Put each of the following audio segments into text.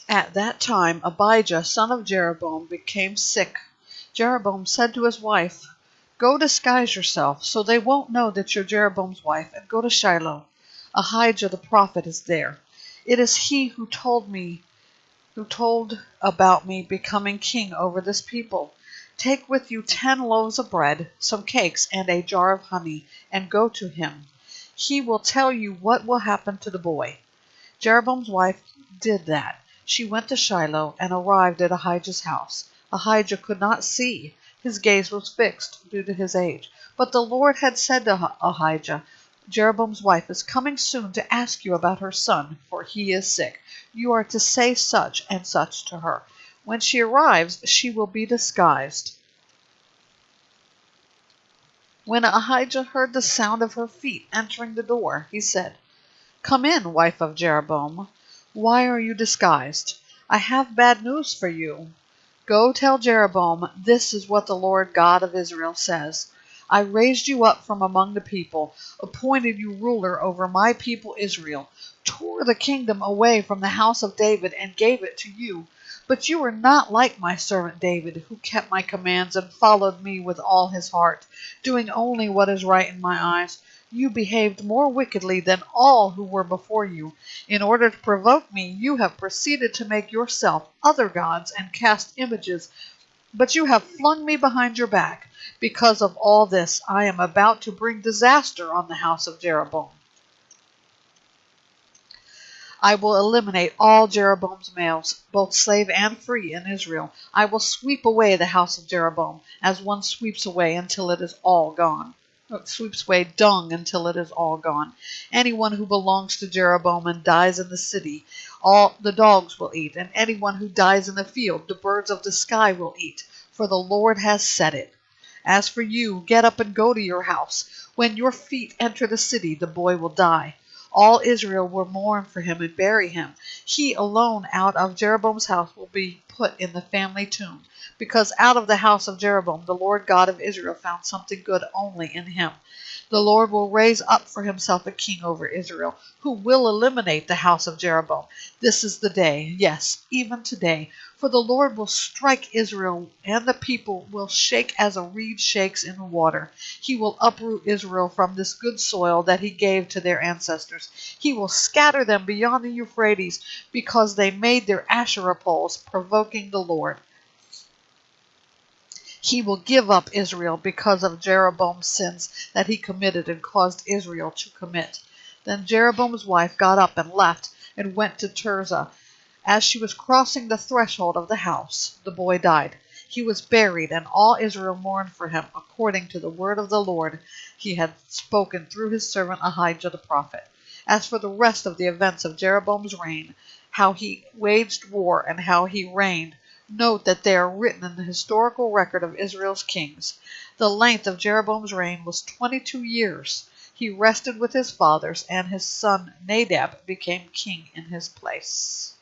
At that time Abijah son of Jeroboam became sick. Jeroboam said to his wife, "Go disguise yourself, so they won't know that you're Jeroboam's wife, and go to Shiloh. Ahijah the prophet is there. It is he who told about me becoming king over this people. Take with you 10 loaves of bread, some cakes, and a jar of honey, and go to him. He will tell you what will happen to the boy." Jeroboam's wife did that. She went to Shiloh and arrived at Ahijah's house. Ahijah could not see. His gaze was fixed due to his age. But the Lord had said to Ahijah, "Jeroboam's wife is coming soon to ask you about her son, for he is sick. You are to say such and such to her. When she arrives, she will be disguised." When Ahijah heard the sound of her feet entering the door, he said, "Come in, wife of Jeroboam. Why are you disguised? I have bad news for you. Go tell Jeroboam, this is what the Lord God of Israel says. I raised you up from among the people, appointed you ruler over my people Israel, tore the kingdom away from the house of David and gave it to you. But you were not like my servant David, who kept my commands and followed me with all his heart, doing only what is right in my eyes. You behaved more wickedly than all who were before you. In order to provoke me, you have proceeded to make yourself other gods and cast images, but you have flung me behind your back. Because of all this, I am about to bring disaster on the house of Jeroboam. I will eliminate all Jeroboam's males, both slave and free, in Israel. I will sweep away the house of Jeroboam, as one sweeps away until it is all gone. Sweeps away dung until it is all gone. Anyone who belongs to Jeroboam and dies in the city, all the dogs will eat, and anyone who dies in the field, the birds of the sky will eat, for the Lord has said it. As for you, get up and go to your house. When your feet enter the city, the boy will die. All Israel will mourn for him and bury him. He alone out of Jeroboam's house will be put in the family tomb, because out of the house of Jeroboam the Lord God of Israel found something good only in him. The Lord will raise up for himself a king over Israel, who will eliminate the house of Jeroboam. This is the day, yes, even today, for the Lord will strike Israel, and the people will shake as a reed shakes in water. He will uproot Israel from this good soil that he gave to their ancestors. He will scatter them beyond the Euphrates, because they made their Asherah poles, provoking the Lord. He will give up Israel because of Jeroboam's sins that he committed and caused Israel to commit. Then Jeroboam's wife got up and left and went to Tirzah. As she was crossing the threshold of the house, the boy died. He was buried, and all Israel mourned for him, according to the word of the Lord he had spoken through his servant Ahijah the prophet. As for the rest of the events of Jeroboam's reign, how he waged war and how he reigned, note that they are written in the historical record of Israel's kings. The length of Jeroboam's reign was 22 years. He rested with his fathers, and his son Nadab became king in his place.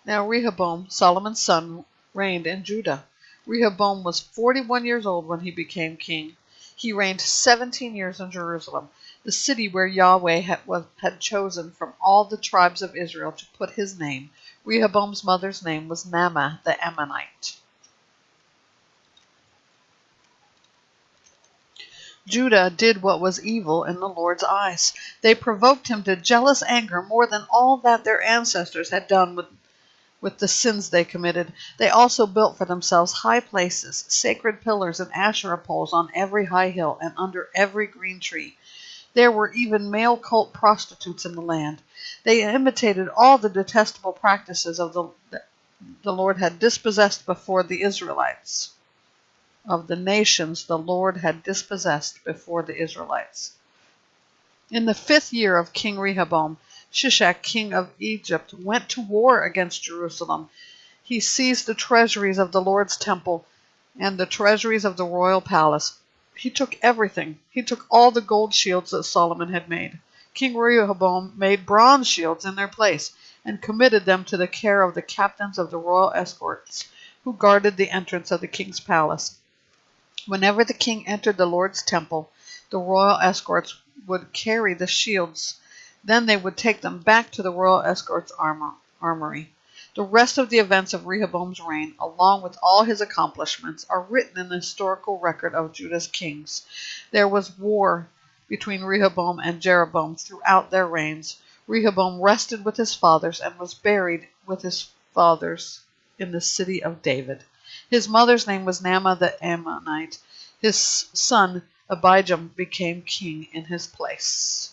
Now Rehoboam, Solomon's son, reigned in Judah. Rehoboam was 41 years old when he became king. He reigned 17 years in Jerusalem, the city where Yahweh had chosen from all the tribes of Israel to put his name. Rehoboam's mother's name was Naamah the Ammonite. Judah did what was evil in the Lord's eyes. They provoked him to jealous anger more than all that their ancestors had done with the sins they committed. They also built for themselves high places, sacred pillars and Asherah poles on every high hill and under every green tree. There were even male cult prostitutes in the land. They imitated all the detestable practices of the Lord had dispossessed before the Israelites. Of the nations the Lord had dispossessed before the Israelites. In the 5th year of King Rehoboam, Shishak, king of Egypt, went to war against Jerusalem. He seized the treasuries of the Lord's temple and the treasuries of the royal palace. He took everything. He took all the gold shields that Solomon had made. King Rehoboam made bronze shields in their place and committed them to the care of the captains of the royal escorts, who guarded the entrance of the king's palace. Whenever the king entered the Lord's temple, the royal escorts would carry the shields. Then they would take them back to the royal escorts' armory. The rest of the events of Rehoboam's reign, along with all his accomplishments, are written in the historical record of Judah's kings. There was war between Rehoboam and Jeroboam throughout their reigns. Rehoboam rested with his fathers and was buried with his fathers in the city of David. His mother's name was Naamah the Ammonite. His son Abijam became king in his place.